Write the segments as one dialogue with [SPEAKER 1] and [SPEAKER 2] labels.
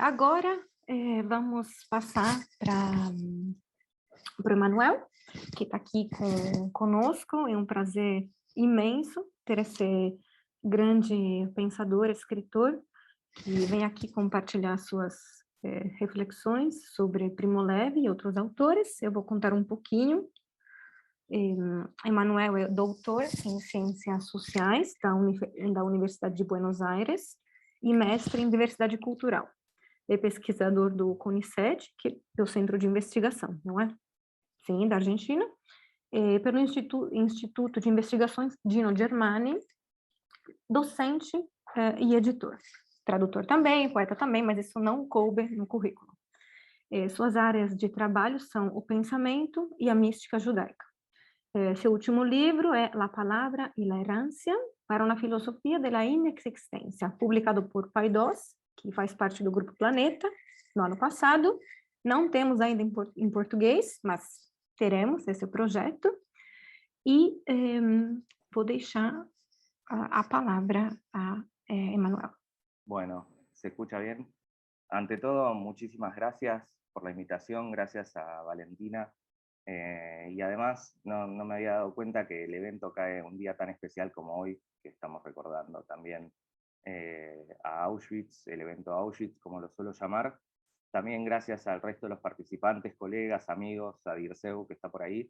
[SPEAKER 1] Agora vamos passar para o Emanuel, que está aqui conosco. É um prazer imenso ter esse grande pensador, escritor, que vem aqui compartilhar suas reflexões sobre Primo Levi e outros autores. Eu vou contar um pouquinho. Emanuel é doutor em Ciências Sociais da Universidade de Buenos Aires e mestre em Diversidade Cultural. É pesquisador do CONICET, que é o Centro de Investigação, não é? Sim, da Argentina, pelo Instituto de Investigações Gino Germani, docente e editor. Tradutor também, poeta também, mas isso não coube no currículo. Suas áreas de trabalho são o pensamento e a mística judaica. Seu último livro é La Palabra y la Herencia para una filosofía de la inexistencia, publicado por Paidós, que faz parte do Grupo Planeta, no ano passado. Não temos ainda em português, mas teremos esse projeto. E vou deixar a palavra a Emanuel.
[SPEAKER 2] Bueno, ¿se escucha bien? Ante todo, muchísimas gracias por la invitación, gracias a Valentina. Y además no me había dado cuenta que el evento cae un día tan especial como hoy, que estamos recordando también a Auschwitz, el evento Auschwitz, como lo suelo llamar. También gracias al resto de los participantes, colegas, amigos, a Dirceu, que está por ahí,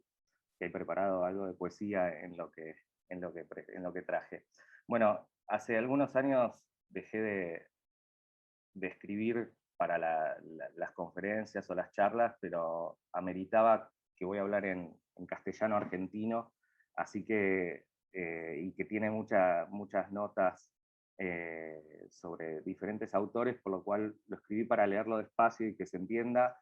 [SPEAKER 2] que he preparado algo de poesía en lo que traje. Bueno, hace algunos años dejé de escribir para las conferencias o las charlas, pero ameritaba que voy a hablar en castellano argentino, así que, y que tiene muchas notas sobre diferentes autores, por lo cual lo escribí para leerlo despacio y que se entienda.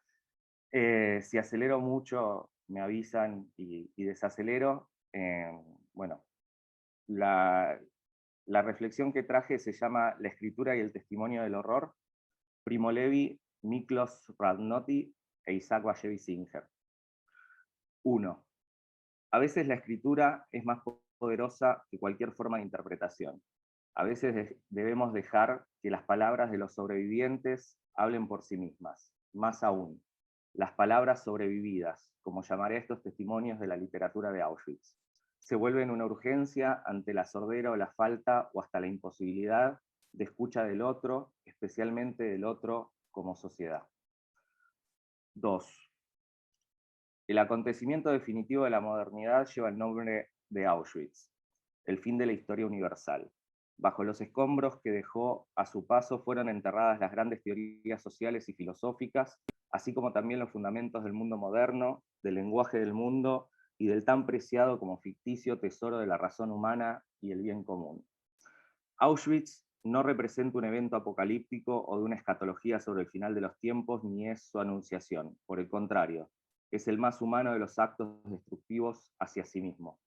[SPEAKER 2] Si acelero mucho, me avisan y desacelero. Bueno, la reflexión que traje se llama La escritura y el testimonio del horror, Primo Levi, Miklos Radnoti e Isaac Bashevis Singer. 1. A veces la escritura es más poderosa que cualquier forma de interpretación. A veces debemos dejar que las palabras de los sobrevivientes hablen por sí mismas. Más aún, las palabras sobrevividas, como llamaré a estos testimonios de la literatura de Auschwitz, se vuelven una urgencia ante la sordera o la falta o hasta la imposibilidad de escucha del otro, especialmente del otro como sociedad. 2. El acontecimiento definitivo de la modernidad lleva el nombre de Auschwitz, el fin de la historia universal. Bajo los escombros que dejó a su paso fueron enterradas las grandes teorías sociales y filosóficas, así como también los fundamentos del mundo moderno, del lenguaje del mundo y del tan preciado como ficticio tesoro de la razón humana y el bien común. Auschwitz no representa un evento apocalíptico o de una escatología sobre el final de los tiempos, ni es su anunciación. Por el contrario, es el más humano de los actos destructivos hacia sí mismo.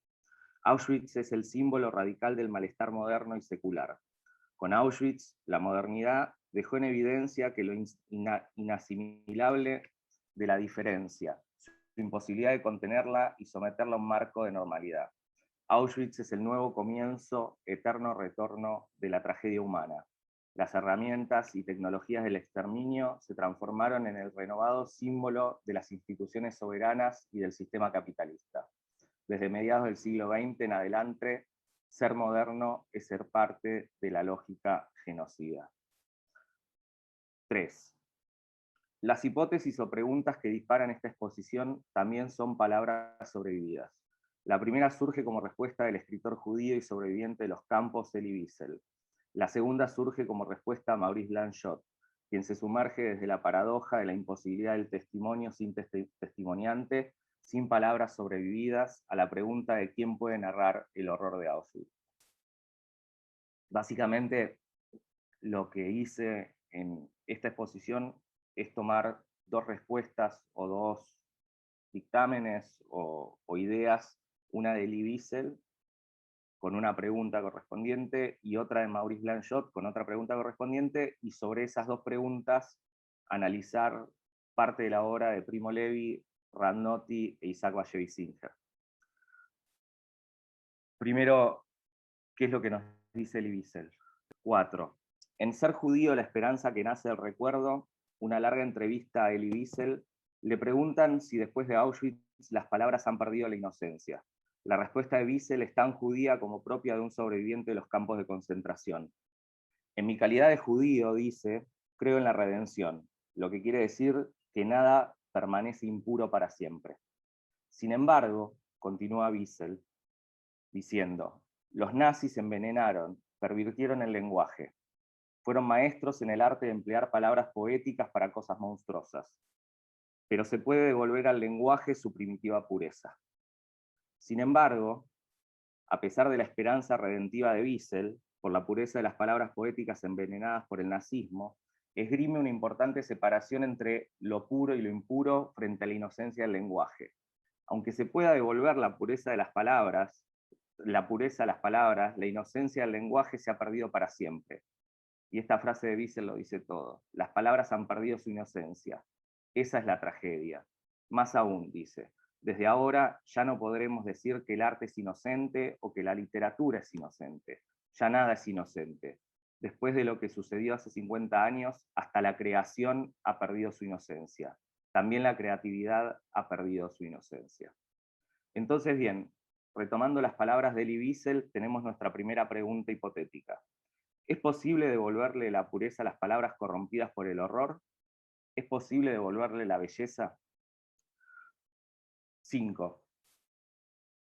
[SPEAKER 2] Auschwitz es el símbolo radical del malestar moderno y secular. Con Auschwitz, la modernidad dejó en evidencia que lo inasimilable de la diferencia, su imposibilidad de contenerla y someterla a un marco de normalidad. Auschwitz es el nuevo comienzo, eterno retorno de la tragedia humana. Las herramientas y tecnologías del exterminio se transformaron en el renovado símbolo de las instituciones soberanas y del sistema capitalista. Desde mediados del siglo XX en adelante, ser moderno es ser parte de la lógica genocida. 3. Las hipótesis o preguntas que disparan esta exposición también son palabras sobrevividas. La primera surge como respuesta del escritor judío y sobreviviente de los campos Elie Wiesel. La segunda surge como respuesta a Maurice Blanchot, quien se sumerge desde la paradoja de la imposibilidad del testimonio sin testimoniante, sin palabras sobrevividas, a la pregunta de quién puede narrar el horror de Auschwitz. Básicamente, lo que hice en esta exposición es tomar dos respuestas o dos dictámenes o ideas, una de Elie Wiesel con una pregunta correspondiente y otra de Maurice Blanchot con otra pregunta correspondiente, y sobre esas dos preguntas analizar parte de la obra de Primo Levi, Radnoti e Isaac Bashevis Singer. Primero, ¿qué es lo que nos dice Elie Wiesel? 4. En Ser judío, la esperanza que nace del recuerdo, una larga entrevista a Elie Wiesel, le preguntan si después de Auschwitz las palabras han perdido la inocencia. La respuesta de Wiesel es tan judía como propia de un sobreviviente de los campos de concentración. En mi calidad de judío, dice, creo en la redención, lo que quiere decir que nada permanece impuro para siempre. Sin embargo, continúa Wiesel, diciendo, los nazis envenenaron, pervirtieron el lenguaje. Fueron maestros en el arte de emplear palabras poéticas para cosas monstruosas. Pero se puede devolver al lenguaje su primitiva pureza. Sin embargo, a pesar de la esperanza redentiva de Wiesel, por la pureza de las palabras poéticas envenenadas por el nazismo, esgrime una importante separación entre lo puro y lo impuro frente a la inocencia del lenguaje. Aunque se pueda devolver la pureza de las palabras, la inocencia del lenguaje se ha perdido para siempre. Y esta frase de Wiesel lo dice todo. Las palabras han perdido su inocencia. Esa es la tragedia. Más aún, dice, desde ahora ya no podremos decir que el arte es inocente o que la literatura es inocente. Ya nada es inocente. Después de lo que sucedió hace 50 años, hasta la creación ha perdido su inocencia. También la creatividad ha perdido su inocencia. Entonces, bien, retomando las palabras de Elie Wiesel, tenemos nuestra primera pregunta hipotética. ¿Es posible devolverle la pureza a las palabras corrompidas por el horror? ¿Es posible devolverle la belleza? 5.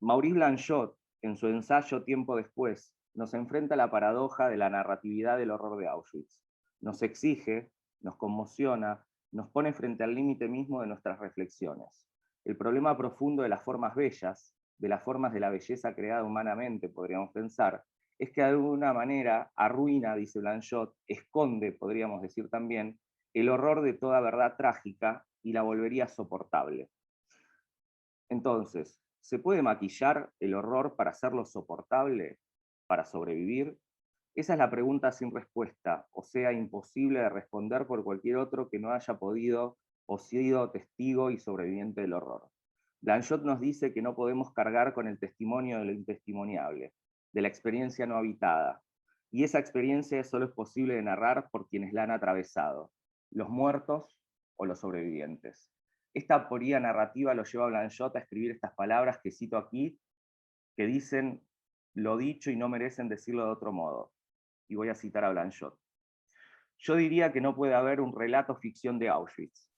[SPEAKER 2] Maurice Blanchot, en su ensayo Tiempo después, nos enfrenta a la paradoja de la narratividad del horror de Auschwitz. Nos exige, nos conmociona, nos pone frente al límite mismo de nuestras reflexiones. El problema profundo de las formas bellas, de las formas de la belleza creada humanamente, podríamos pensar, es que de alguna manera arruina, dice Blanchot, esconde, podríamos decir también, el horror de toda verdad trágica y la volvería soportable. Entonces, ¿se puede maquillar el horror para hacerlo soportable, para sobrevivir? Esa es la pregunta sin respuesta, o sea, imposible de responder por cualquier otro que no haya podido o sido testigo y sobreviviente del horror. Blanchot nos dice que no podemos cargar con el testimonio de lo intestimoniable, de la experiencia no habitada, y esa experiencia solo es posible de narrar por quienes la han atravesado, los muertos o los sobrevivientes. Esta aporía narrativa lo lleva a Blanchot a escribir estas palabras que cito aquí, que dicen lo dicho y no merecen decirlo de otro modo. Y voy a citar a Blanchot. Yo diría que no puede haber un relato ficción de Auschwitz.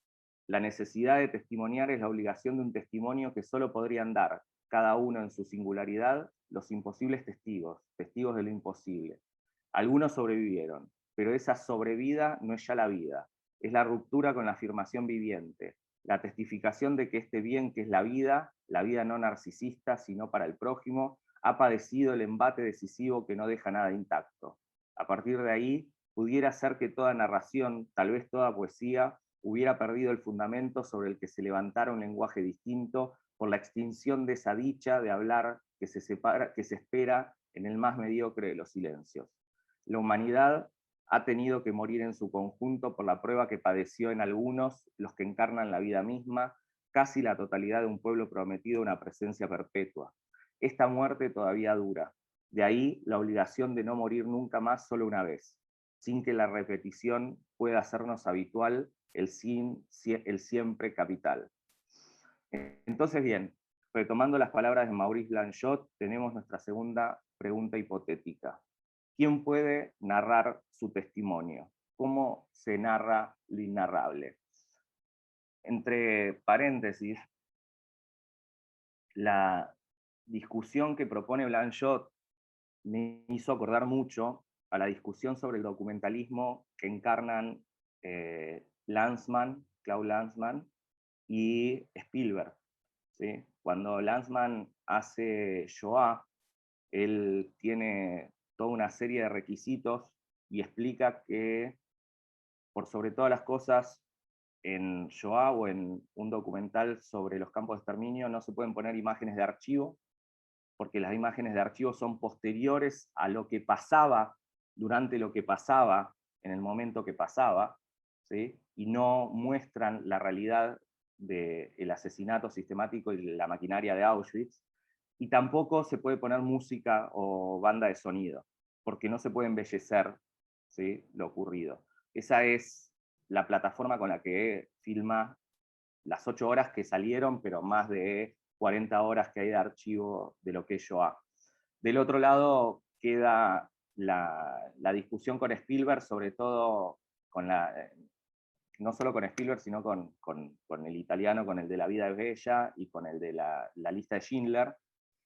[SPEAKER 2] La necesidad de testimoniar es la obligación de un testimonio que solo podrían dar, cada uno en su singularidad, los imposibles testigos, testigos de lo imposible. Algunos sobrevivieron, pero esa sobrevida no es ya la vida, es la ruptura con la afirmación viviente, la testificación de que este bien que es la vida no narcisista, sino para el prójimo, ha padecido el embate decisivo que no deja nada intacto. A partir de ahí, pudiera ser que toda narración, tal vez toda poesía, hubiera perdido el fundamento sobre el que se levantara un lenguaje distinto por la extinción de esa dicha de hablar que se espera en el más mediocre de los silencios. La humanidad ha tenido que morir en su conjunto por la prueba que padeció en algunos los que encarnan la vida misma, casi la totalidad de un pueblo prometido una presencia perpetua. Esta muerte todavía dura. De ahí la obligación de no morir nunca más solo una vez, sin que la repetición pueda hacernos habitual el siempre capital. Entonces, bien, retomando las palabras de Maurice Blanchot, tenemos nuestra segunda pregunta hipotética. ¿Quién puede narrar su testimonio? ¿Cómo se narra lo innarrable? Entre paréntesis, la discusión que propone Blanchot me hizo acordar mucho a la discusión sobre el documentalismo que encarnan Claude Lanzmann y Spielberg. ¿Sí? Cuando Lanzmann hace Shoah, él tiene toda una serie de requisitos y explica que, por sobre todas las cosas, en Shoah o en un documental sobre los campos de exterminio no se pueden poner imágenes de archivo, porque las imágenes de archivo son posteriores a lo que pasaba, durante lo que pasaba, en el momento que pasaba, ¿sí? Y no muestran la realidad del asesinato sistemático y la maquinaria de Auschwitz, y tampoco se puede poner música o banda de sonido, porque no se puede embellecer ¿sí? Lo ocurrido. Esa es la plataforma con la que filma las 8 horas que salieron, pero más de 40 horas que hay de archivo de lo que es Shoah. Del otro lado queda la discusión con Spielberg, sobre todo con no solo con Spielberg, sino con el italiano, con el de La vida es bella y con el de la lista de Schindler,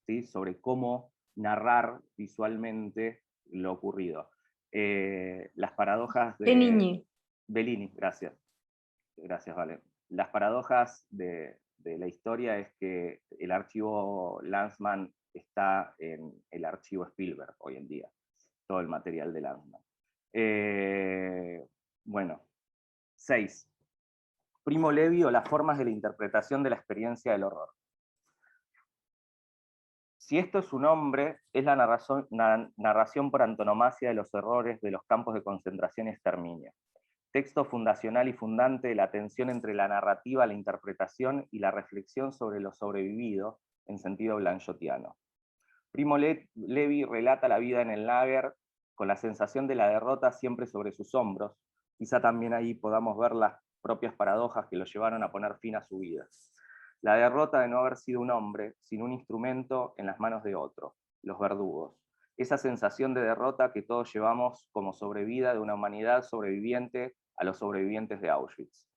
[SPEAKER 2] ¿sí? Sobre cómo narrar visualmente lo ocurrido. Las paradojas de
[SPEAKER 1] Benigni.
[SPEAKER 2] Bellini, gracias. Gracias, Vale. Las paradojas de la historia es que el archivo Lanzmann está en el archivo Spielberg hoy en día, todo el material de Lanzmann. Bueno, 6. Primo Levi o las formas de la interpretación de la experiencia del horror. Si esto es un hombre, es la narración por antonomasia de los errores de los campos de concentración y exterminio. Texto fundacional y fundante de la tensión entre la narrativa, la interpretación y la reflexión sobre lo sobrevivido en sentido blanchotiano. Primo Levi relata la vida en el lager con la sensación de la derrota siempre sobre sus hombros. Quizá también ahí podamos ver las propias paradojas que lo llevaron a poner fin a su vida. La derrota de no haber sido un hombre, sino un instrumento en las manos de otro, los verdugos. Esa sensación de derrota que todos llevamos como sobrevida de una humanidad sobreviviente a los sobrevivientes de Auschwitz.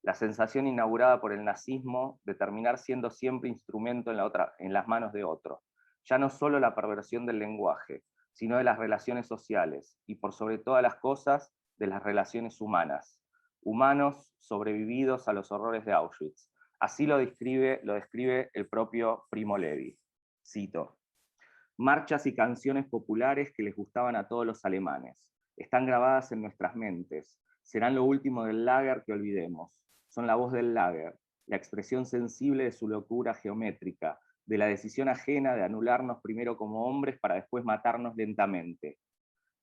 [SPEAKER 2] La sensación inaugurada por el nazismo de terminar siendo siempre instrumento en las manos de otro. Ya no solo la perversión del lenguaje, sino de las relaciones sociales y por sobre todas las cosas de las relaciones humanas. Humanos sobrevividos a los horrores de Auschwitz. Así lo describe el propio Primo Levi. Cito: marchas y canciones populares que les gustaban a todos los alemanes. Están grabadas en nuestras mentes. Serán lo último del lager que olvidemos. Son la voz del lager, la expresión sensible de su locura geométrica, de la decisión ajena de anularnos primero como hombres para después matarnos lentamente.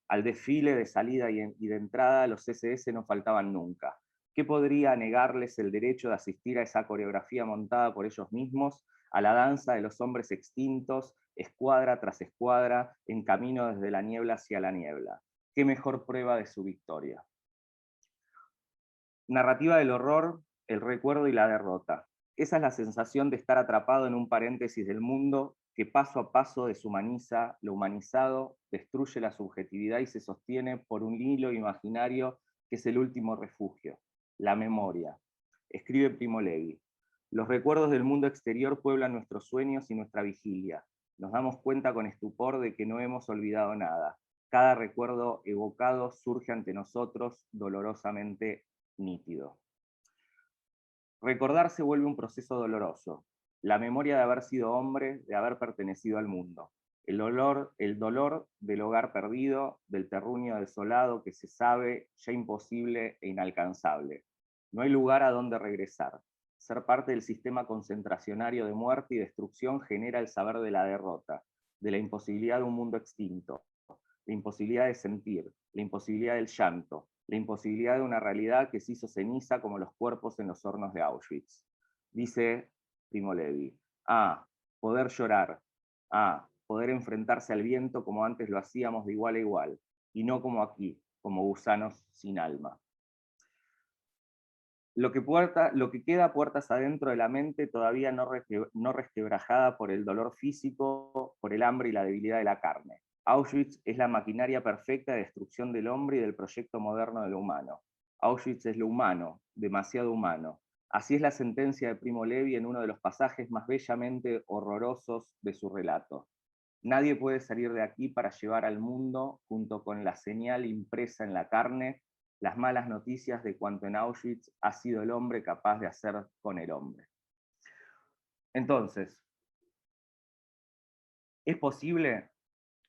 [SPEAKER 2] Al desfile de salida y de entrada los SS no faltaban nunca. ¿Qué podría negarles el derecho de asistir a esa coreografía montada por ellos mismos, a la danza de los hombres extintos, escuadra tras escuadra, en camino desde la niebla hacia la niebla? ¿Qué mejor prueba de su victoria? Narrativa del horror, el recuerdo y la derrota. Esa es la sensación de estar atrapado en un paréntesis del mundo que paso a paso deshumaniza lo humanizado, destruye la subjetividad y se sostiene por un hilo imaginario que es el último refugio, la memoria. Escribe Primo Levi. Los recuerdos del mundo exterior pueblan nuestros sueños y nuestra vigilia. Nos damos cuenta con estupor de que no hemos olvidado nada. Cada recuerdo evocado surge ante nosotros dolorosamente nítido. Recordar se vuelve un proceso doloroso. La memoria de haber sido hombre, de haber pertenecido al mundo. El dolor del hogar perdido, del terruño desolado que se sabe ya imposible e inalcanzable. No hay lugar a donde regresar. Ser parte del sistema concentracionario de muerte y destrucción genera el saber de la derrota, de la imposibilidad de un mundo extinto, la imposibilidad de sentir, la imposibilidad del llanto, la imposibilidad de una realidad que se hizo ceniza como los cuerpos en los hornos de Auschwitz. Dice Primo Levi. Poder llorar. Poder enfrentarse al viento como antes lo hacíamos de igual a igual, y no como aquí, como gusanos sin alma. Lo que queda puertas adentro de la mente todavía no resquebrajada por el dolor físico, por el hambre y la debilidad de la carne. Auschwitz es la maquinaria perfecta de destrucción del hombre y del proyecto moderno de lo humano. Auschwitz es lo humano, demasiado humano. Así es la sentencia de Primo Levi en uno de los pasajes más bellamente horrorosos de su relato. Nadie puede salir de aquí para llevar al mundo, junto con la señal impresa en la carne, las malas noticias de cuanto en Auschwitz ha sido el hombre capaz de hacer con el hombre. Entonces, ¿es posible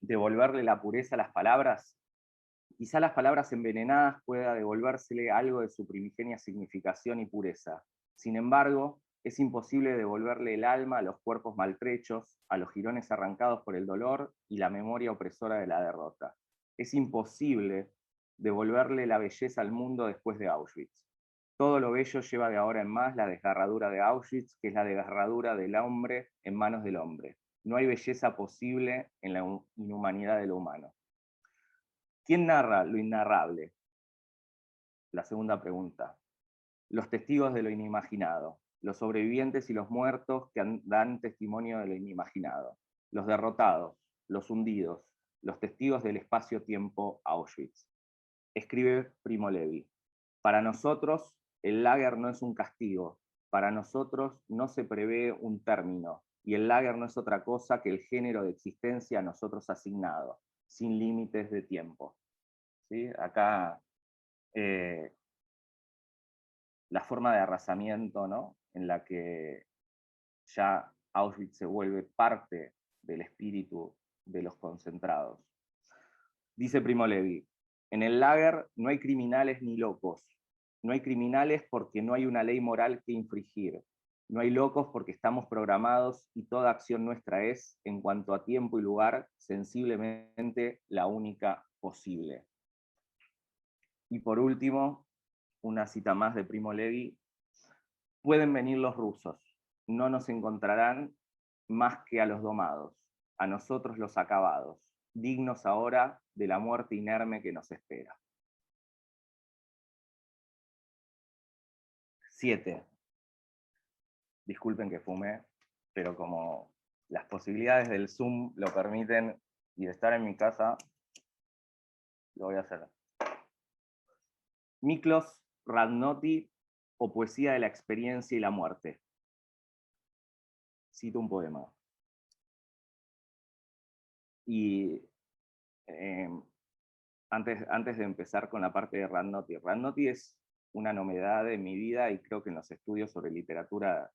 [SPEAKER 2] devolverle la pureza a las palabras? Quizá las palabras envenenadas pueda devolvérsele algo de su primigenia significación y pureza. Sin embargo, es imposible devolverle el alma a los cuerpos maltrechos, a los jirones arrancados por el dolor y la memoria opresora de la derrota. Es imposible devolverle la belleza al mundo después de Auschwitz. Todo lo bello lleva de ahora en más la desgarradura de Auschwitz, que es la desgarradura del hombre en manos del hombre. No hay belleza posible en la inhumanidad de lo humano. ¿Quién narra lo innarrable? La segunda pregunta. Los testigos de lo inimaginado, los sobrevivientes y los muertos que dan testimonio de lo inimaginado, los derrotados, los hundidos, los testigos del espacio-tiempo Auschwitz. Escribe Primo Levi. Para nosotros, el lager no es un castigo, para nosotros no se prevé un término, y el lager no es otra cosa que el género de existencia a nosotros asignado, sin límites de tiempo. ¿Sí? Acá la forma de arrasamiento, ¿no?, en la que ya Auschwitz se vuelve parte del espíritu de los concentrados. Dice Primo Levi, en el lager no hay criminales ni locos. No hay criminales porque no hay una ley moral que infringir. No hay locos porque estamos programados y toda acción nuestra es, en cuanto a tiempo y lugar, sensiblemente la única posible. Y por último, una cita más de Primo Levi. Pueden venir los rusos, no nos encontrarán más que a los domados, a nosotros los acabados, dignos ahora de la muerte inerme que nos espera. 7. Disculpen que fumé, pero como las posibilidades del Zoom lo permiten y de estar en mi casa, lo voy a hacer. Miklos Radnoti o Poesía de la experiencia y la muerte. Cito un poema. Y antes de empezar con la parte de Radnoti, Radnoti es una novedad en mi vida y creo que en los estudios sobre literatura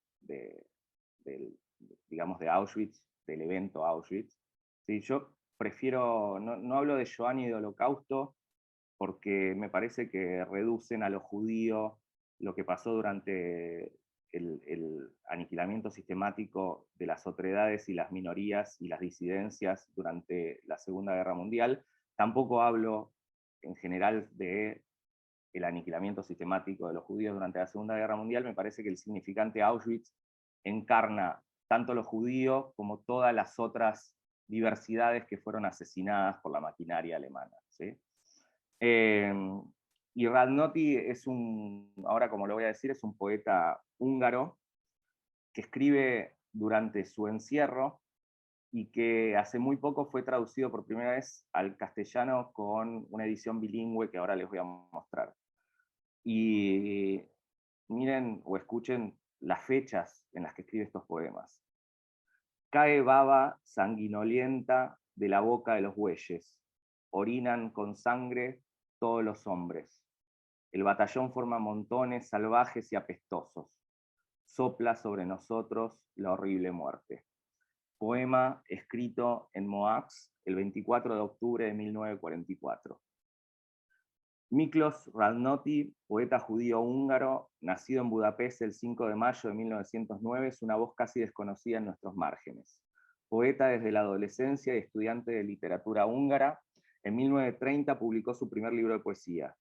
[SPEAKER 2] digamos, de Auschwitz, del evento Auschwitz. ¿Sí? Yo prefiero, no hablo de Shoah ni de Holocausto, porque me parece que reducen a lo judío lo que pasó durante el aniquilamiento sistemático de las otredades y las minorías y las disidencias durante la Segunda Guerra Mundial. Tampoco hablo en general de el aniquilamiento sistemático de los judíos durante la Segunda Guerra Mundial. Me parece que el significante Auschwitz encarna tanto lo judío como todas las otras diversidades que fueron asesinadas por la maquinaria alemana. ¿Sí? Y Radnoti es ahora como lo voy a decir, es un poeta húngaro que escribe durante su encierro y que hace muy poco fue traducido por primera vez al castellano con una edición bilingüe que ahora les voy a mostrar. Y miren o escuchen las fechas en las que escribe estos poemas. Cae baba sanguinolienta de la boca de los bueyes, orinan con sangre todos los hombres. El batallón forma montones salvajes y apestosos. Sopla sobre nosotros la horrible muerte. Poema escrito en Moax el 24 de octubre de 1944. Miklos Radnoti, poeta judío húngaro, nacido en Budapest el 5 de mayo de 1909, es una voz casi desconocida en nuestros márgenes. Poeta desde la adolescencia y estudiante de literatura húngara, en 1930 publicó su primer libro de poesía.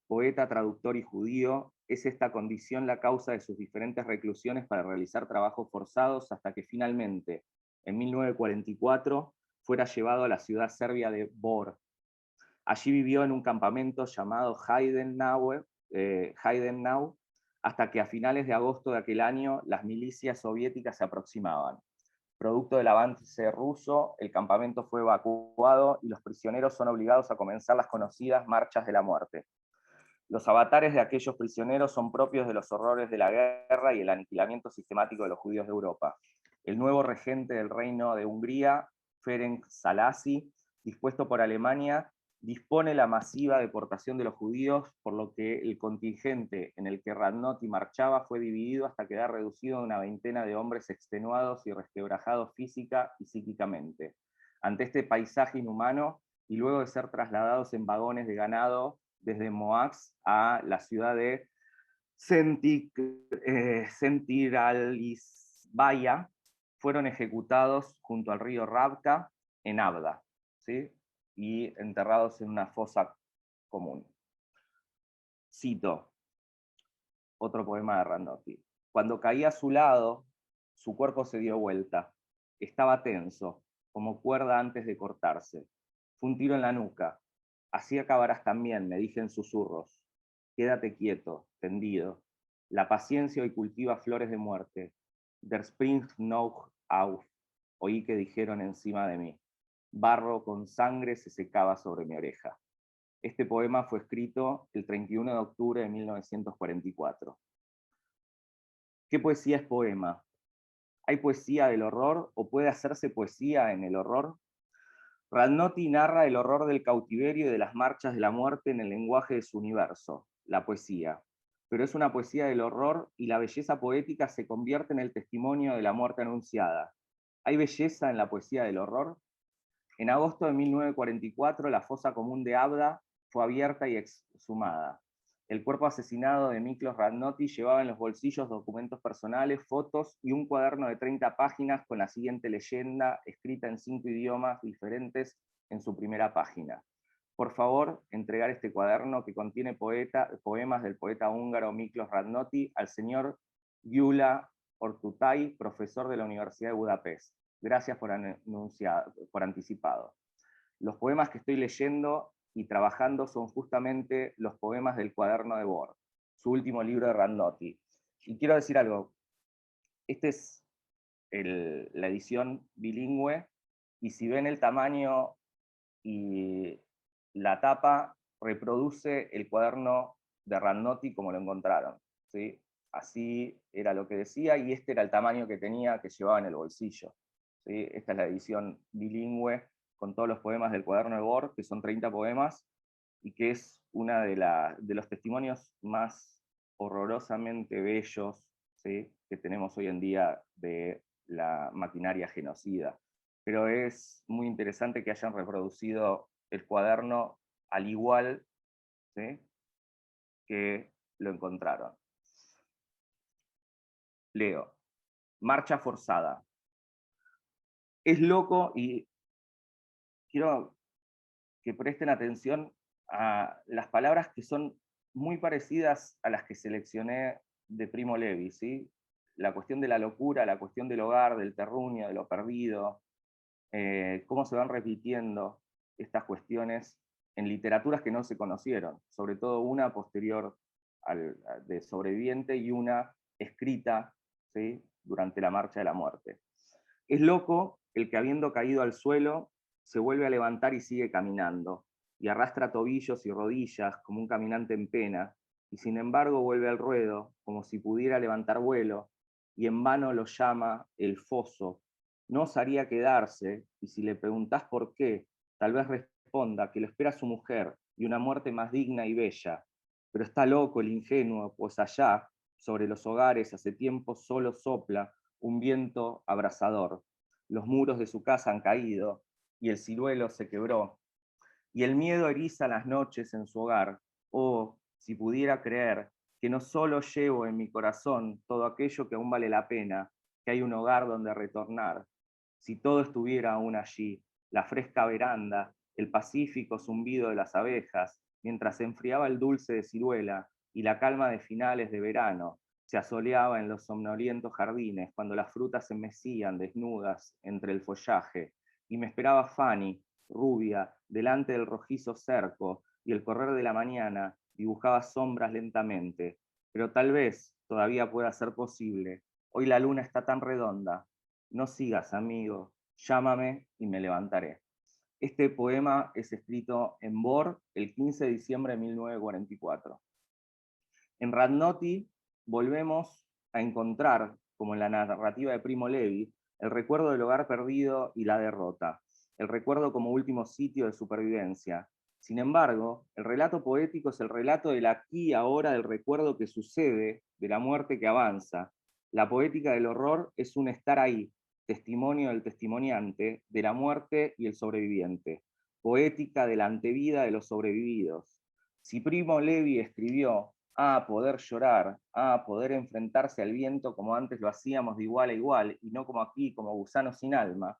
[SPEAKER 2] Poeta, traductor y judío, es esta condición la causa de sus diferentes reclusiones para realizar trabajos forzados hasta que finalmente, en 1944, fuera llevado a la ciudad serbia de Bor. Allí vivió en un campamento llamado Heidenau, hasta que a finales de agosto de aquel año las milicias soviéticas se aproximaban. Producto del avance ruso, el campamento fue evacuado y los prisioneros son obligados a comenzar las conocidas marchas de la muerte. Los avatares de aquellos prisioneros son propios de los horrores de la guerra y el aniquilamiento sistemático de los judíos de Europa. El nuevo regente del Reino de Hungría, Ferenc Szalasi, dispuesto por Alemania, dispone la masiva deportación de los judíos, por lo que el contingente en el que Radnoti marchaba fue dividido hasta quedar reducido a una veintena de hombres extenuados y resquebrajados física y psíquicamente. Ante este paisaje inhumano, y luego de ser trasladados en vagones de ganado desde Moax a la ciudad de Sentiralizvaya, fueron ejecutados junto al río Rabka en Avda, ¿sí? Y enterrados en una fosa común. Cito otro poema de Radnoti. Cuando caí a su lado, su cuerpo se dio vuelta. Estaba tenso, como cuerda antes de cortarse. Fue un tiro en la nuca. Así acabarás también, me dije en susurros. Quédate quieto, tendido. La paciencia hoy cultiva flores de muerte. Der springt noch auf. Oí que dijeron encima de mí. Barro con sangre se secaba sobre mi oreja. Este poema fue escrito el 31 de octubre de 1944. ¿Qué poesía es poema? ¿Hay poesía del horror o puede hacerse poesía en el horror? Radnoti narra el horror del cautiverio y de las marchas de la muerte en el lenguaje de su universo, la poesía. Pero es una poesía del horror y la belleza poética se convierte en el testimonio de la muerte anunciada. ¿Hay belleza en la poesía del horror? En agosto de 1944, la fosa común de Abda fue abierta y exhumada. El cuerpo asesinado de Miklos Radnoti llevaba en los bolsillos documentos personales, fotos y un cuaderno de 30 páginas con la siguiente leyenda, escrita en 5 idiomas diferentes en su primera página. Por favor, entregar este cuaderno que contiene poemas del poeta húngaro Miklos Radnoti al señor Gyula Ortutay, profesor de la Universidad de Budapest. Gracias por anticipado. Los poemas que estoy leyendo y trabajando son justamente los poemas del cuaderno de Bor, su último libro de Radnoti. Y quiero decir algo, esta es la edición bilingüe, y si ven el tamaño y la tapa, reproduce el cuaderno de Radnoti como lo encontraron, ¿sí? Así era lo que decía, y este era el tamaño que tenía, que llevaba en el bolsillo. ¿Sí? Esta es la edición bilingüe con todos los poemas del cuaderno de Bor, que son 30 poemas, y que es uno de los testimonios más horrorosamente bellos, ¿sí?, que tenemos hoy en día de la maquinaria genocida. Pero es muy interesante que hayan reproducido el cuaderno al igual, ¿sí?, que lo encontraron. Leo. Marcha forzada. Es loco, y quiero que presten atención a las palabras que son muy parecidas a las que seleccioné de Primo Levi, ¿sí? La cuestión de la locura, la cuestión del hogar, del terruño, de lo perdido, cómo se van repitiendo estas cuestiones en literaturas que no se conocieron, sobre todo una posterior de Sobreviviente y una escrita, ¿sí?, durante la Marcha de la Muerte. Es loco el que, habiendo caído al suelo, se vuelve a levantar y sigue caminando, y arrastra tobillos y rodillas como un caminante en pena, y sin embargo vuelve al ruedo como si pudiera levantar vuelo, y en vano lo llama el foso. No osaría quedarse, y si le preguntás por qué, tal vez responda que lo espera su mujer y una muerte más digna y bella. Pero está loco el ingenuo, pues allá, sobre los hogares, hace tiempo solo sopla un viento abrasador. Los muros de su casa han caído, y el ciruelo se quebró, y el miedo eriza las noches en su hogar. Oh, si pudiera creer que no solo llevo en mi corazón todo aquello que aún vale la pena, que hay un hogar donde retornar. Si todo estuviera aún allí, la fresca veranda, el pacífico zumbido de las abejas, mientras se enfriaba el dulce de ciruela y la calma de finales de verano se asoleaba en los somnolientos jardines, cuando las frutas se mecían desnudas entre el follaje, y me esperaba Fanny, rubia, delante del rojizo cerco, y el correr de la mañana dibujaba sombras lentamente. Pero tal vez todavía pueda ser posible. Hoy la luna está tan redonda. No sigas, amigo. Llámame y me levantaré. Este poema es escrito en Bor el 15 de diciembre de 1944. En Radnoti volvemos a encontrar, como en la narrativa de Primo Levi, el recuerdo del hogar perdido y la derrota, el recuerdo como último sitio de supervivencia. Sin embargo, el relato poético es el relato del aquí y ahora, del recuerdo que sucede, de la muerte que avanza. La poética del horror es un estar ahí, testimonio del testimoniante, de la muerte y el sobreviviente, poética de la antevida de los sobrevividos. Si Primo Levi escribió poder llorar, poder enfrentarse al viento como antes lo hacíamos de igual a igual, y no como aquí, como gusanos sin alma,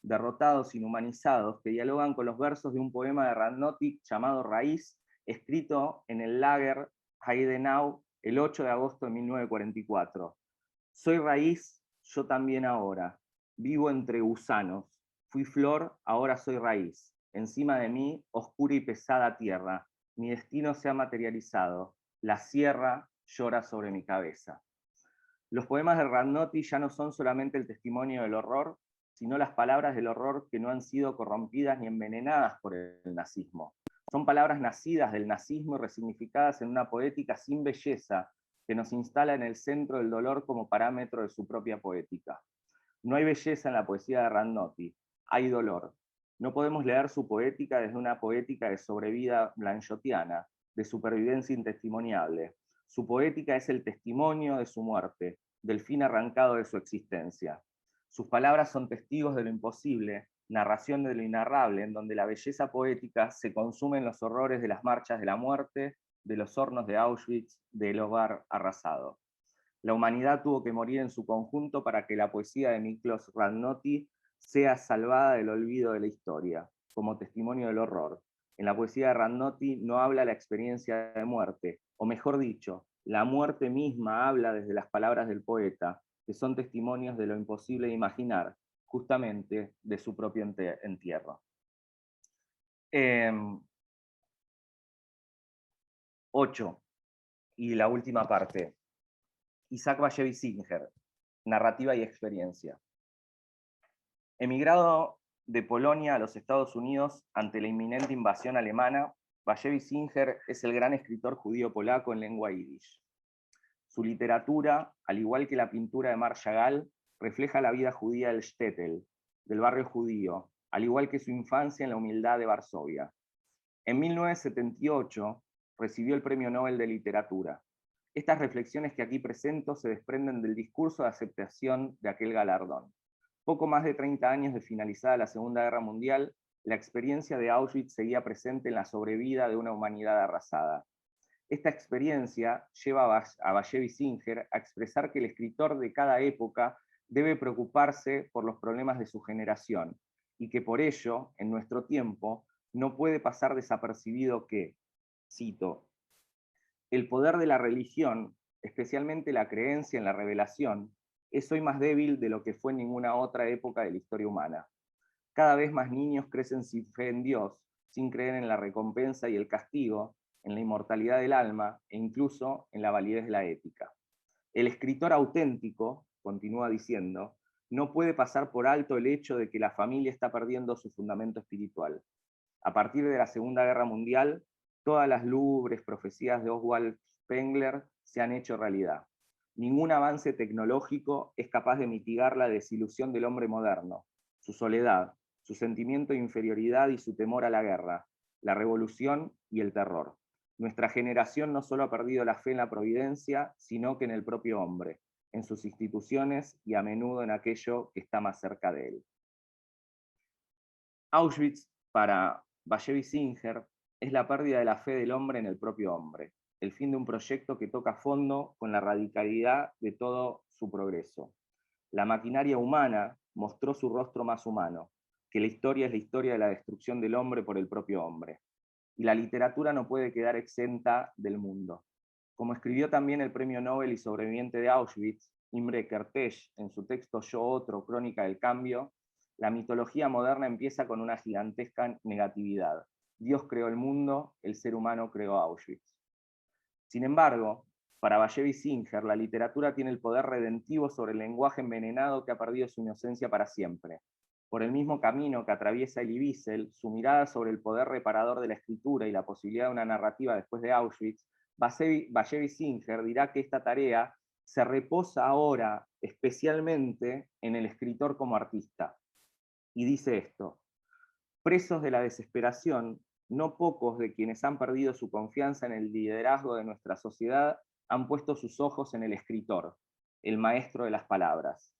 [SPEAKER 2] derrotados, inhumanizados, que dialogan con los versos de un poema de Radnoti llamado Raíz, escrito en el lager Heidenau el 8 de agosto de 1944. Soy raíz, yo también ahora. Vivo entre gusanos. Fui flor, ahora soy raíz. encima de mí, oscura y pesada tierra, mi destino se ha materializado, la sierra llora sobre mi cabeza. Los poemas de Radnoti ya no son solamente el testimonio del horror, sino las palabras del horror que no han sido corrompidas ni envenenadas por el nazismo. Son palabras nacidas del nazismo y resignificadas en una poética sin belleza que nos instala en el centro del dolor como parámetro de su propia poética. No hay belleza en la poesía de Radnoti, hay dolor. No podemos leer su poética desde una poética de sobrevida blanchotiana, de supervivencia intestimoniable. Su poética es el testimonio de su muerte, del fin arrancado de su existencia. Sus palabras son testigos de lo imposible, narración de lo inarrable, en donde la belleza poética se consume en los horrores de las marchas de la muerte, de los hornos de Auschwitz, del hogar arrasado. La humanidad tuvo que morir en su conjunto para que la poesía de Miklos Radnoti sea salvada del olvido de la historia, como testimonio del horror. En la poesía de Radnoti no habla la experiencia de muerte, o mejor dicho, la muerte misma habla desde las palabras del poeta, que son testimonios de lo imposible de imaginar, justamente de su propio entierro. 8. Y la última parte. Isaac Bashevis Singer, narrativa y experiencia. Emigrado de Polonia a los Estados Unidos ante la inminente invasión alemana, Bashevis Singer es el gran escritor judío polaco en lengua yiddish. Su literatura, al igual que la pintura de Marc Chagall, refleja la vida judía del shtetl, del barrio judío, al igual que su infancia en la humildad de Varsovia. En 1978 recibió el Premio Nobel de Literatura. Estas reflexiones que aquí presento se desprenden del discurso de aceptación de aquel galardón. Poco más de 30 años de finalizada la Segunda Guerra Mundial, la experiencia de Auschwitz seguía presente en la sobrevida de una humanidad arrasada. Esta experiencia lleva a Bashevis Singer a expresar que el escritor de cada época debe preocuparse por los problemas de su generación y que por ello, en nuestro tiempo, no puede pasar desapercibido que, cito, el poder de la religión, especialmente la creencia en la revelación, es hoy más débil de lo que fue en ninguna otra época de la historia humana. Cada vez más niños crecen sin fe en Dios, sin creer en la recompensa y el castigo, en la inmortalidad del alma e incluso en la validez de la ética. El escritor auténtico, continúa diciendo, no puede pasar por alto el hecho de que la familia está perdiendo su fundamento espiritual. A partir de la Segunda Guerra Mundial, todas las lúgubres profecías de Oswald Spengler se han hecho realidad. Ningún avance tecnológico es capaz de mitigar la desilusión del hombre moderno, su soledad, su sentimiento de inferioridad y su temor a la guerra, la revolución y el terror. Nuestra generación no solo ha perdido la fe en la providencia, sino que en el propio hombre, en sus instituciones y a menudo en aquello que está más cerca de él. Auschwitz, para Bashevis Singer, es la pérdida de la fe del hombre en el propio hombre, el fin de un proyecto que toca fondo con la radicalidad de todo su progreso. La maquinaria humana mostró su rostro más humano, que la historia es la historia de la destrucción del hombre por el propio hombre. Y la literatura no puede quedar exenta del mundo. Como escribió también el premio Nobel y sobreviviente de Auschwitz, Imre Kertész, en su texto Yo Otro, Crónica del Cambio, la mitología moderna empieza con una gigantesca negatividad. Dios creó el mundo, el ser humano creó Auschwitz. Sin embargo, para Bashevis Singer, la literatura tiene el poder redentivo sobre el lenguaje envenenado que ha perdido su inocencia para siempre. Por el mismo camino que atraviesa Elie Wiesel, su mirada sobre el poder reparador de la escritura y la posibilidad de una narrativa después de Auschwitz, Bashevis Singer dirá que esta tarea se reposa ahora especialmente en el escritor como artista. Y dice esto: presos de la desesperación, no pocos de quienes han perdido su confianza en el liderazgo de nuestra sociedad han puesto sus ojos en el escritor, el maestro de las palabras.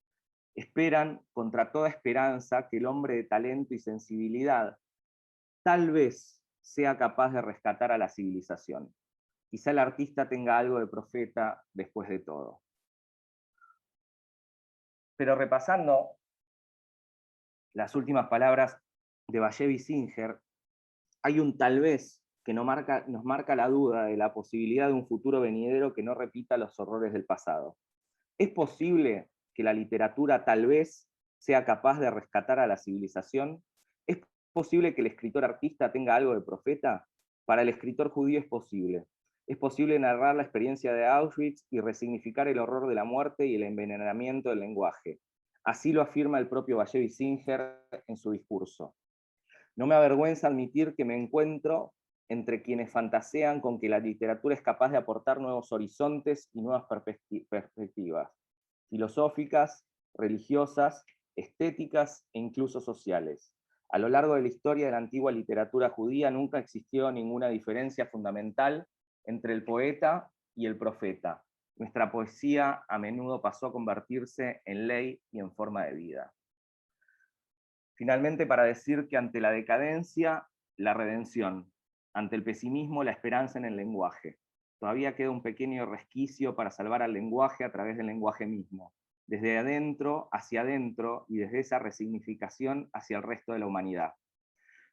[SPEAKER 2] Esperan, contra toda esperanza, que el hombre de talento y sensibilidad tal vez sea capaz de rescatar a la civilización. Quizá el artista tenga algo de profeta después de todo. Pero repasando las últimas palabras de Bashevis Singer, hay un tal vez que nos marca la duda de la posibilidad de un futuro venidero que no repita los horrores del pasado. ¿Es posible que la literatura tal vez sea capaz de rescatar a la civilización? ¿Es posible que el escritor artista tenga algo de profeta? Para el escritor judío es posible. Es posible narrar la experiencia de Auschwitz y resignificar el horror de la muerte y el envenenamiento del lenguaje. Así lo afirma el propio Bashevis Singer en su discurso. No me avergüenza admitir que me encuentro entre quienes fantasean con que la literatura es capaz de aportar nuevos horizontes y nuevas perspectivas, filosóficas, religiosas, estéticas e incluso sociales. A lo largo de la historia de la antigua literatura judía nunca existió ninguna diferencia fundamental entre el poeta y el profeta. Nuestra poesía a menudo pasó a convertirse en ley y en forma de vida. Finalmente, para decir que ante la decadencia, la redención, ante el pesimismo, la esperanza en el lenguaje. Todavía queda un pequeño resquicio para salvar al lenguaje a través del lenguaje mismo, desde adentro hacia adentro y desde esa resignificación hacia el resto de la humanidad.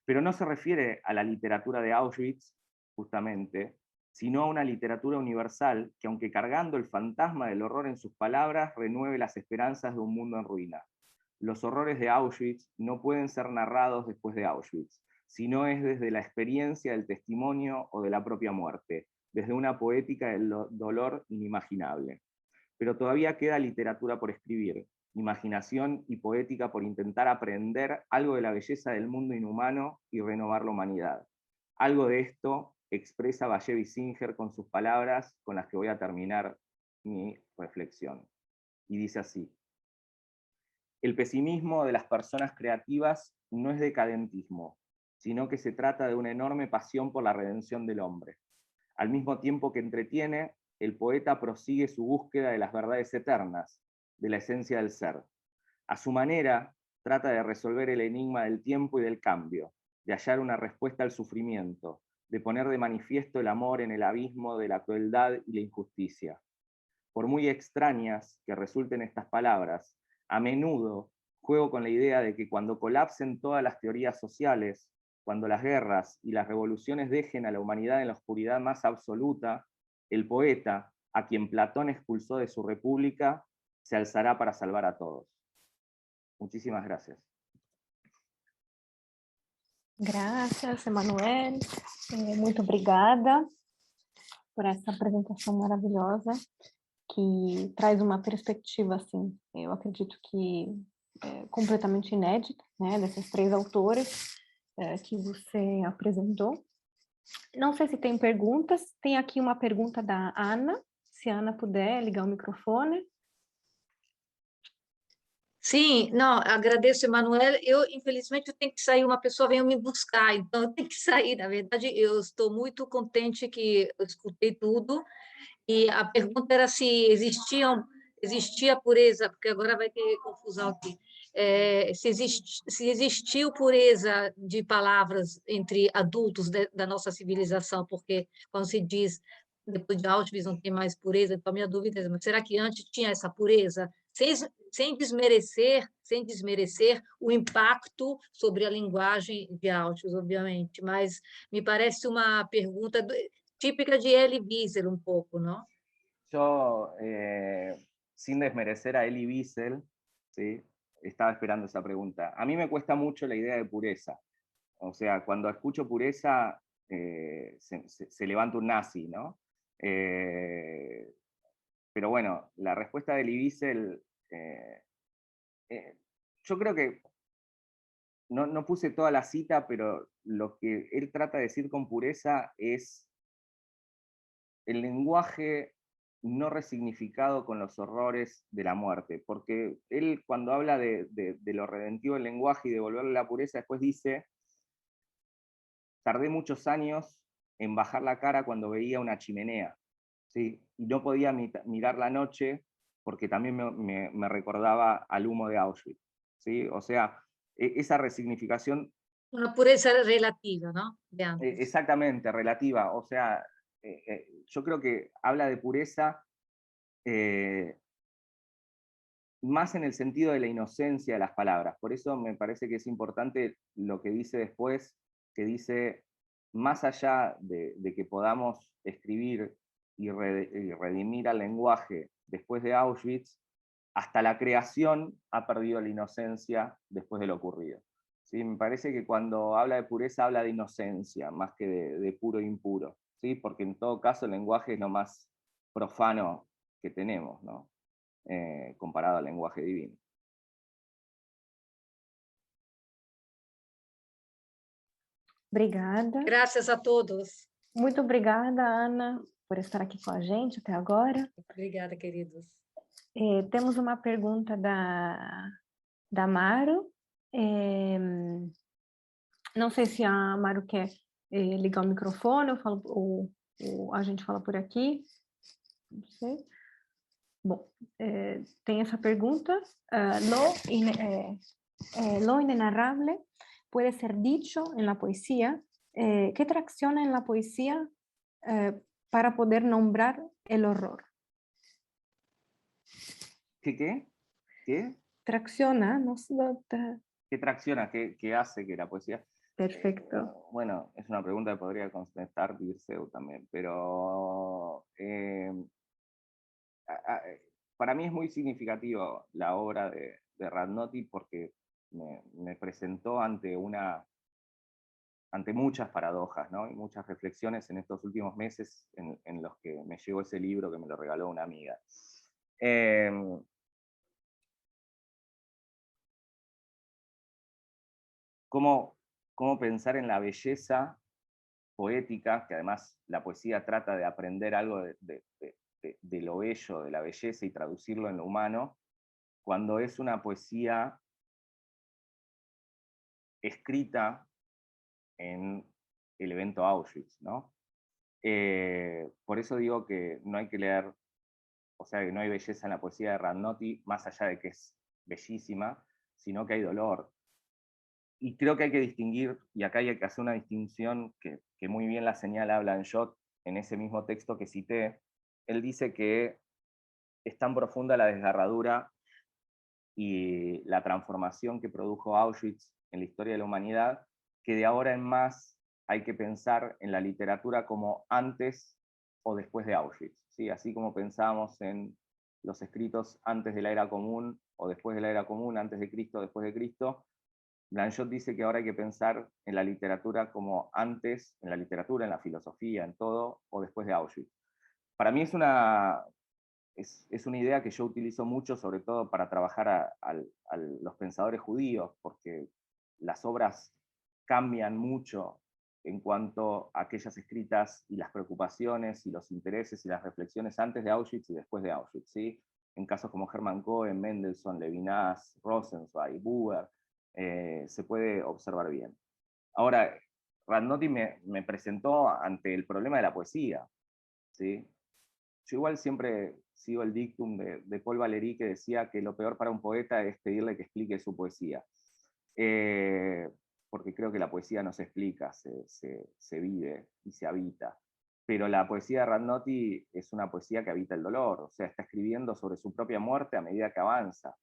[SPEAKER 2] Pero no se refiere a la literatura de Auschwitz, justamente, sino a una literatura universal que, aunque cargando el fantasma del horror en sus palabras, renueve las esperanzas de un mundo en ruina. Los horrores de Auschwitz no pueden ser narrados después de Auschwitz, sino es desde la experiencia del testimonio o de la propia muerte, desde una poética del dolor inimaginable. Pero todavía queda literatura por escribir, imaginación y poética por intentar aprender algo de la belleza del mundo inhumano y renovar la humanidad. Algo de esto expresa Bashevis Singer con sus palabras con las que voy a terminar mi reflexión. Y dice así: el pesimismo de las personas creativas no es decadentismo, sino que se trata de una enorme pasión por la redención del hombre. Al mismo tiempo que entretiene, el poeta prosigue su búsqueda de las verdades eternas, de la esencia del ser. A su manera, trata de resolver el enigma del tiempo y del cambio, de hallar una respuesta al sufrimiento, de poner de manifiesto el amor en el abismo de la crueldad y la injusticia. Por muy extrañas que resulten estas palabras, a menudo juego con la idea de que cuando colapsen todas las teorías sociales, cuando las guerras y las revoluciones dejen a la humanidad en la oscuridad más absoluta, el poeta, a quien Platón expulsó de su república, se alzará para salvar a todos. Muchísimas gracias.
[SPEAKER 1] Graças, Emanuel. Muito obrigada por essa apresentação maravilhosa, que traz uma perspectiva, assim, eu acredito que completamente inédita, né, desses três autores que você apresentou. Não sei se tem perguntas. Tem aqui uma pergunta da Ana, se a Ana puder ligar o microfone.
[SPEAKER 3] Sim, não, agradeço, Emanuel. Infelizmente, eu tenho que sair, uma pessoa veio me buscar, então eu tenho que sair. Na verdade, eu estou muito contente que eu escutei tudo, e a pergunta era se existia pureza, porque agora vai ter confusão aqui, se existiu pureza de palavras entre adultos da nossa civilização, porque quando se diz, depois de Auschwitz não tem mais pureza, então a minha dúvida é, mas será que antes tinha essa pureza? Sem desmerecer o impacto sobre a linguagem de Auschwitz, obviamente, mas me parece uma pergunta típica de Elie Wiesel un poco, ¿no?
[SPEAKER 2] Yo, sin desmerecer a Elie Wiesel, ¿sí? Estaba esperando esa pregunta. A mí me cuesta mucho la idea de pureza. O sea, cuando escucho pureza, se levanta un nazi, ¿no? Pero bueno, la respuesta de Elie Wiesel, yo creo que no puse toda la cita, pero lo que él trata de decir con pureza es el lenguaje no resignificado con los horrores de la muerte, porque él cuando habla de lo redentivo del lenguaje y devolverle la pureza, después dice: tardé muchos años en bajar la cara cuando veía una chimenea, ¿sí? Y no podía mirar la noche porque también me recordaba al humo de Auschwitz, ¿sí? O sea, esa resignificación...
[SPEAKER 3] Una pureza relativa, ¿no?
[SPEAKER 2] Exactamente, relativa. O sea, yo creo que habla de pureza más en el sentido de la inocencia de las palabras. Por eso me parece que es importante lo que dice después, que dice, más allá de que podamos escribir y redimir al lenguaje después de Auschwitz, hasta la creación ha perdido la inocencia después de lo ocurrido. ¿sí? Me parece que cuando habla de pureza habla de inocencia, más que de puro e impuro, ¿sí? Porque en todo caso el lenguaje es lo más profano que tenemos, ¿no? Comparado al lenguaje divino.
[SPEAKER 1] Obrigada.
[SPEAKER 3] Graças a todos.
[SPEAKER 1] Muito obrigada, Ana, por estar aqui com a gente até agora.
[SPEAKER 3] Obrigada, queridos.
[SPEAKER 1] Temos uma pergunta da Maru. Não sei se a Maru quer ligar o microfone, ou a gente fala por aqui. Não sei. Bom, tem essa pergunta. Lo inenarrable puede ser dicho en la poesía. ¿Qué tracciona en la poesía para poder nombrar el horror?
[SPEAKER 2] ¿Qué?
[SPEAKER 1] Tracciona, no sé.
[SPEAKER 2] ¿Qué tracciona? ¿Qué hace que la poesía?
[SPEAKER 1] Perfecto.
[SPEAKER 2] Bueno, es una pregunta que podría contestar Dirceu también, pero para mí es muy significativo la obra de Radnoti porque me presentó ante muchas paradojas, ¿no? Y muchas reflexiones en estos últimos meses en los que me llegó ese libro que me lo regaló una amiga. ¿Cómo pensar en la belleza poética, que además la poesía trata de aprender algo de lo bello, de la belleza y traducirlo en lo humano, cuando es una poesía escrita en el evento Auschwitz, ¿no? Por eso digo que no hay que leer, o sea, que no hay belleza en la poesía de Radnoti, más allá de que es bellísima, sino que hay dolor. Y creo que hay que distinguir, y acá hay que hacer una distinción que muy bien la señala Blanchot en ese mismo texto que cité. Él dice que es tan profunda la desgarradura y la transformación que produjo Auschwitz en la historia de la humanidad, que de ahora en más hay que pensar en la literatura como antes o después de Auschwitz, ¿sí? Así como pensábamos en los escritos antes de la era común o después de la era común, antes de Cristo, después de Cristo, Blanchot dice que ahora hay que pensar en la literatura como antes, en la literatura, en la filosofía, en todo, o después de Auschwitz. Para mí es una idea que yo utilizo mucho, sobre todo para trabajar a los pensadores judíos, porque las obras cambian mucho en cuanto a aquellas escritas y las preocupaciones y los intereses y las reflexiones antes de Auschwitz y después de Auschwitz, ¿sí? En casos como Hermann Cohen, Mendelssohn, Levinas, Rosenzweig, Buber, se puede observar bien. Ahora, Radnoti me presentó ante el problema de la poesía, ¿sí? Yo igual siempre sigo el dictum de Paul Valéry que decía que lo peor para un poeta es pedirle que explique su poesía. Porque creo que la poesía no se explica, se vive y se habita. Pero la poesía de Radnoti es una poesía que habita el dolor, o sea, está escribiendo sobre su propia muerte a medida que avanza.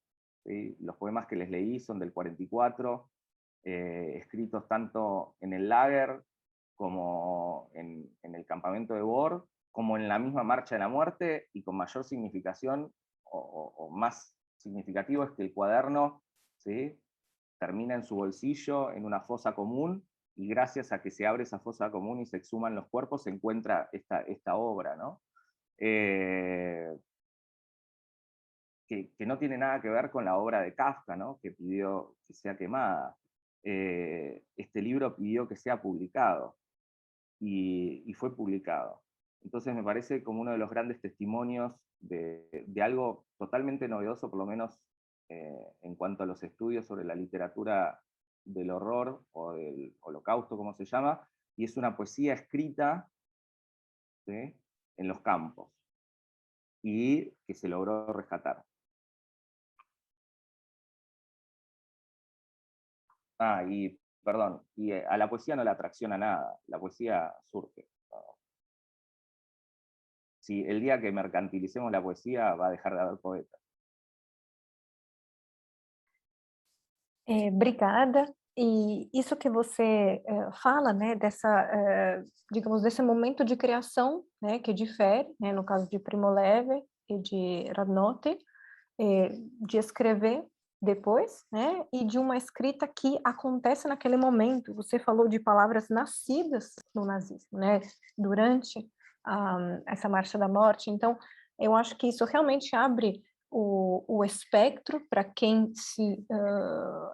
[SPEAKER 2] ¿Sí? Los poemas que les leí son del 44, escritos tanto en el lager como en el campamento de Bor, como en la misma marcha de la muerte, y con mayor significación o más significativo es que el cuaderno, ¿sí?, termina en su bolsillo en una fosa común, y gracias a que se abre esa fosa común y se exhuman los cuerpos, se encuentra esta obra, ¿no? Que no tiene nada que ver con la obra de Kafka, ¿no?, que pidió que sea quemada. Este libro pidió que sea publicado, y fue publicado. Entonces me parece como uno de los grandes testimonios de algo totalmente novedoso, por lo menos en cuanto a los estudios sobre la literatura del horror o del holocausto, como se llama, y es una poesía escrita, ¿sí?, en los campos, y que se logró rescatar. Y perdón, y a la poesía no la atracciona nada, la poesía surge. Si el día que mercantilicemos la poesía va a dejar de haber poetas.
[SPEAKER 1] Obrigada. E isso que você fala, né, digamos, desse momento de criação, né, que difere, né, no caso de Primo Levi e de Radnoti, de escrever depois, né, e de uma escrita que acontece naquele momento. Você falou de palavras nascidas no nazismo, né, durante essa Marcha da Morte. Então, eu acho que isso realmente abre o espectro para quem se,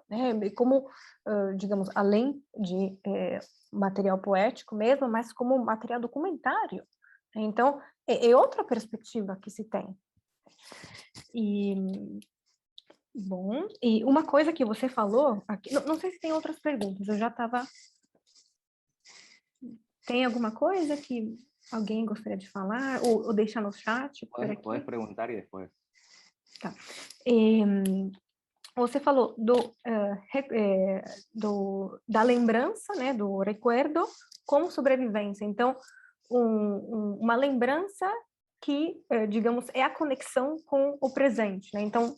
[SPEAKER 1] né, como, digamos, além de material poético mesmo, mas como material documentário. Então, é outra perspectiva que se tem. E bom, e uma coisa que você falou aqui, não sei se tem outras perguntas, eu já estava... Tem alguma coisa que alguém gostaria de falar, ou deixar no chat por aqui?
[SPEAKER 2] Podés preguntar y después.
[SPEAKER 1] Tá. Você falou da lembrança, né, do recuerdo como sobrevivência. Então, uma lembrança que, digamos, é a conexão com o presente, né? Então,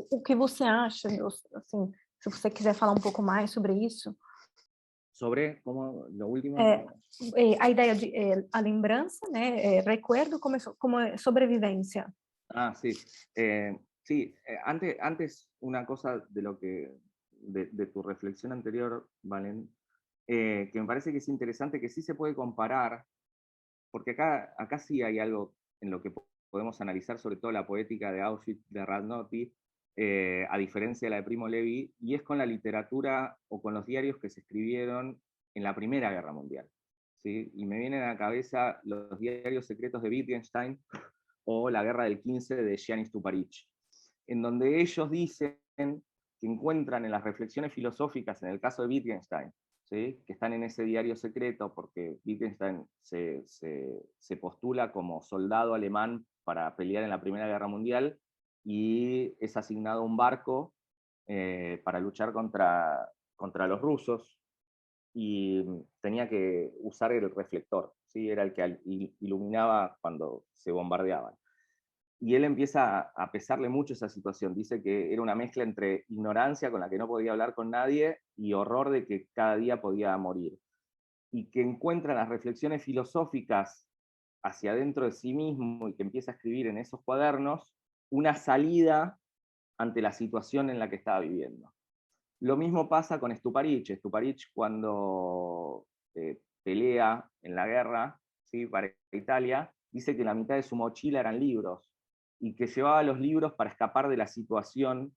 [SPEAKER 1] o que você acha, assim, se você quiser falar um pouco mais sobre isso.
[SPEAKER 2] Sobre, como lo último?
[SPEAKER 1] A ideia de a lembrança, né, recuerdo como sobrevivência.
[SPEAKER 2] Ah, sí. Sí, antes una cosa de lo que de tu reflexión anterior, Valen, que me parece que es interesante, que sí se puede comparar, porque acá sí hay algo en lo que podemos analizar, sobre todo la poética de Auschwitz, de Radnoti, a diferencia de la de Primo Levi, y es con la literatura o con los diarios que se escribieron en la Primera Guerra Mundial. ¿Sí? Y me vienen a la cabeza los diarios secretos de Wittgenstein o La Guerra del 15 de Giannis Tuparich, en donde ellos dicen que encuentran en las reflexiones filosóficas, en el caso de Wittgenstein, ¿sí? Que están en ese diario secreto, porque Wittgenstein se postula como soldado alemán para pelear en la Primera Guerra Mundial y es asignado a un barco para luchar contra los rusos, y tenía que usar el reflector, ¿sí? Era el que iluminaba cuando se bombardeaban. Y él empieza a pesarle mucho esa situación. Dice que era una mezcla entre ignorancia con la que no podía hablar con nadie y horror de que cada día podía morir. Y que encuentra las reflexiones filosóficas hacia adentro de sí mismo y que empieza a escribir en esos cuadernos una salida ante la situación en la que estaba viviendo. Lo mismo pasa con Stuparich. Stuparich, cuando pelea en la guerra, ¿sí? Para Italia, dice que la mitad de su mochila eran libros y que llevaba los libros para escapar de la situación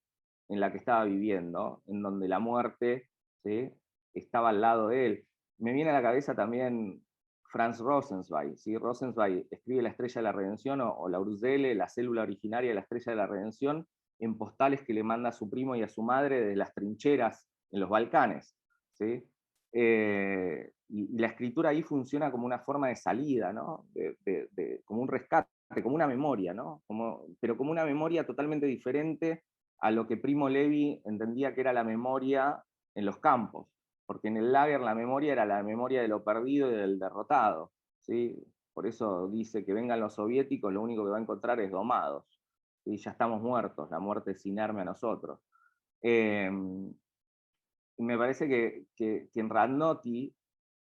[SPEAKER 2] en la que estaba viviendo, en donde la muerte, ¿sí? Estaba al lado de él. Me viene a la cabeza también Franz Rosenzweig, ¿sí? Rosenzweig escribe La Estrella de la Redención o La Bruxelles, la célula originaria de La Estrella de la Redención, en postales que le manda a su primo y a su madre desde las trincheras en los Balcanes, ¿sí? Y la escritura ahí funciona como una forma de salida, ¿no? Como un rescate, como una memoria, ¿no? Pero como una memoria totalmente diferente a lo que Primo Levi entendía que era la memoria en los campos, porque en el lager la memoria era la memoria de lo perdido y del derrotado, ¿sí? Por eso dice que vengan los soviéticos, lo único que va a encontrar es domados, y ya estamos muertos, la muerte es inerme a nosotros. Me parece que en Radnoti,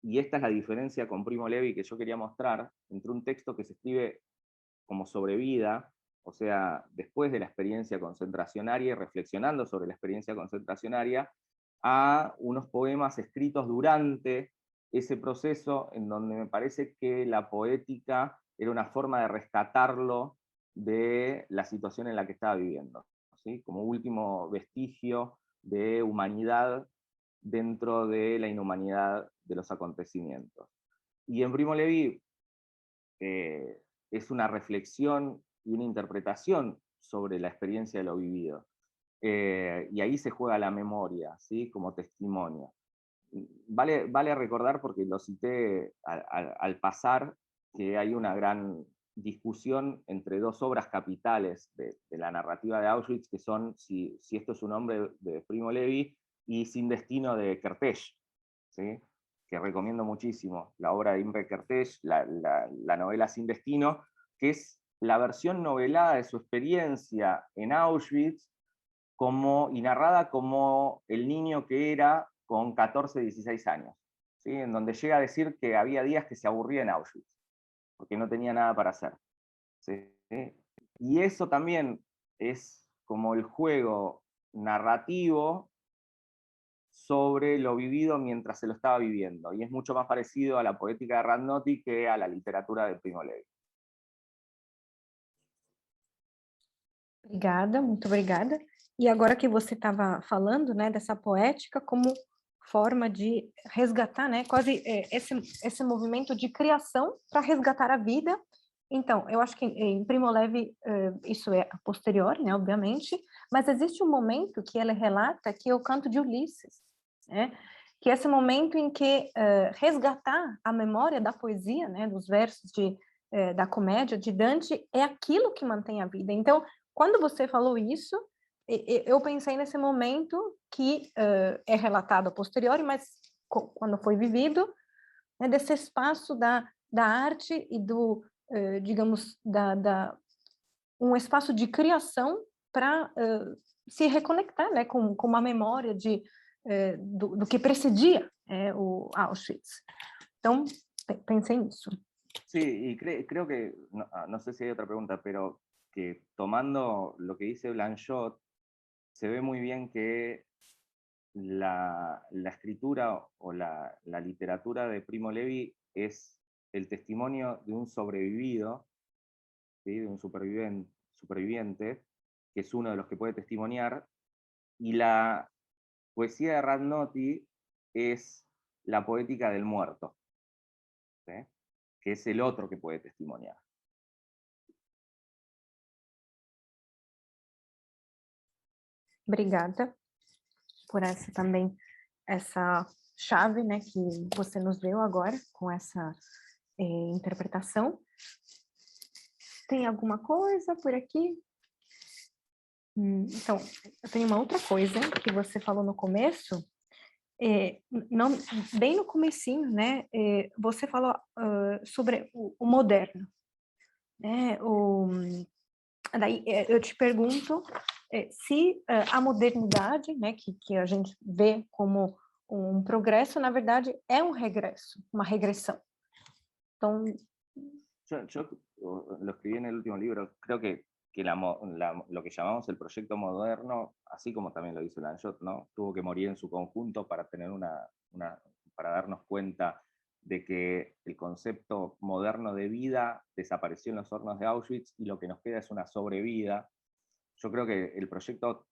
[SPEAKER 2] y esta es la diferencia con Primo Levi que yo quería mostrar, entre un texto que se escribe como sobrevida, o sea, después de la experiencia concentracionaria y reflexionando sobre la experiencia concentracionaria, a unos poemas escritos durante ese proceso, en donde me parece que la poética era una forma de rescatarlo de la situación en la que estaba viviendo, ¿sí? Como último vestigio de humanidad dentro de la inhumanidad de los acontecimientos. Y en Primo Levi es una reflexión y una interpretación sobre la experiencia de lo vivido. Y ahí se juega la memoria, ¿sí? Como testimonio. Vale recordar, porque lo cité al pasar, que hay una gran discusión entre dos obras capitales de la narrativa de Auschwitz, que son Si esto es un hombre, de Primo Levi, y Sin destino, de Kertész, ¿sí? Que recomiendo muchísimo, la obra de Imre Kertész, la novela Sin destino, que es la versión novelada de su experiencia en Auschwitz, y narrada como el niño que era con 14, 16 años, ¿sí? En donde llega a decir que había días que se aburría en Auschwitz, porque no tenía nada para hacer, ¿sí? Y eso también es como el juego narrativo sobre lo vivido mientras se lo estaba viviendo, y es mucho más parecido a la poética de Radnóti que a la literatura de Primo Levi.
[SPEAKER 1] Obrigada, muito obrigada. E agora que você estava falando, né, dessa poética como forma de resgatar, né, quase esse movimento de criação para resgatar a vida. Então, eu acho que em Primo Levi isso é a posterior, né, obviamente, mas existe um momento que ele relata, que é o Canto de Ulisses, né, que é esse momento em que resgatar a memória da poesia, né, dos versos da comédia de Dante, é aquilo que mantém a vida. Então, quando você falou isso, eu pensei nesse momento que é relatado a posteriori, mas quando foi vivido, né, desse espaço da arte e do, digamos, um espaço de criação para se reconectar, né, com uma memória do que precedia o Auschwitz. Então, pensei nisso.
[SPEAKER 2] Sí, y creo que, no sé si hay otra pregunta, pero que tomando lo que dice Blanchot, se ve muy bien que la escritura o la literatura de Primo Levi es el testimonio de un sobrevivido, ¿sí? De un superviviente, que es uno de los que puede testimoniar, y la poesía de Radnóti es la poética del muerto, ¿sí? Que es el otro que puede testimoniar.
[SPEAKER 1] Obrigada por essa chave, né, que você nos deu agora com essa interpretação. Tem alguma coisa por aqui? Então, eu tenho uma outra coisa que você falou no começo, bem no comecinho, né, você falou sobre o moderno, né, daí eu te pergunto se a modernidade, né, que a gente vê como um progresso, na verdade, é um regresso, uma regressão. Então...
[SPEAKER 2] Yo lo escribí en el último libro, creo que lo que llamamos el proyecto moderno, así como también lo dice Blanchot, ¿no? Tuvo que morir en su conjunto para tener para darnos cuenta de que el concepto moderno de vida desapareció en los hornos de Auschwitz y lo que nos queda es una sobrevida. Yo creo que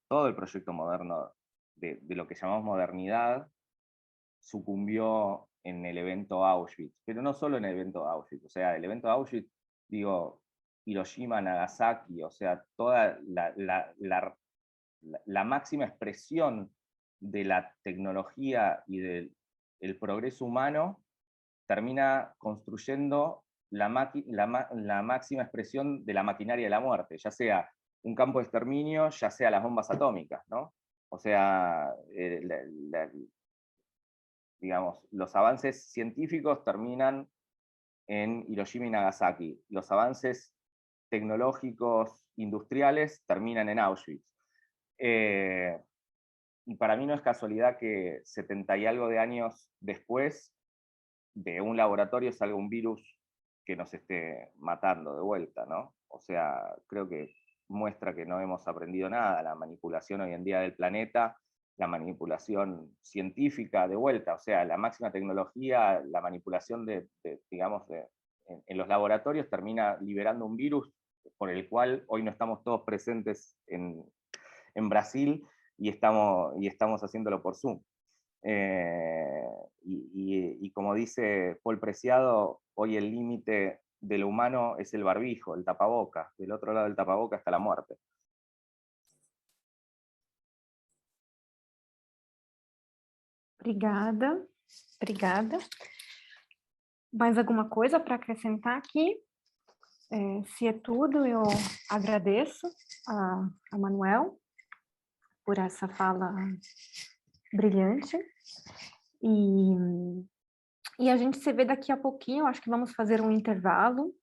[SPEAKER 2] todo el proyecto moderno de lo que llamamos modernidad sucumbió en el evento Auschwitz, pero no solo en el evento Auschwitz, o sea, el evento Auschwitz, digo, Hiroshima, Nagasaki, o sea, toda la máxima expresión de la tecnología y del progreso humano termina construyendo la máxima expresión de la maquinaria de la muerte, ya sea un campo de exterminio, ya sea las bombas atómicas, ¿no? O sea, digamos, los avances científicos terminan en Hiroshima y Nagasaki, los avances tecnológicos, industriales, terminan en Auschwitz. Y para mí no es casualidad que 70 y algo de años después de un laboratorio salga un virus que nos esté matando de vuelta, ¿no? O sea, creo que muestra que no hemos aprendido nada, la manipulación hoy en día del planeta, la manipulación científica de vuelta, o sea, la máxima tecnología, la manipulación en los laboratorios termina liberando un virus por el cual hoy no estamos todos presentes en Brasil y estamos haciéndolo por Zoom. Y como dice Paul Preciado, hoy el límite de lo humano es el barbijo, el tapabocas. Del otro lado del tapabocas está la muerte.
[SPEAKER 1] Obrigada, obrigada. Mais alguma coisa para acrescentar aqui? Se é tudo, eu agradeço a Manuel por essa fala brilhante. E a gente se vê daqui a pouquinho, acho que vamos fazer um intervalo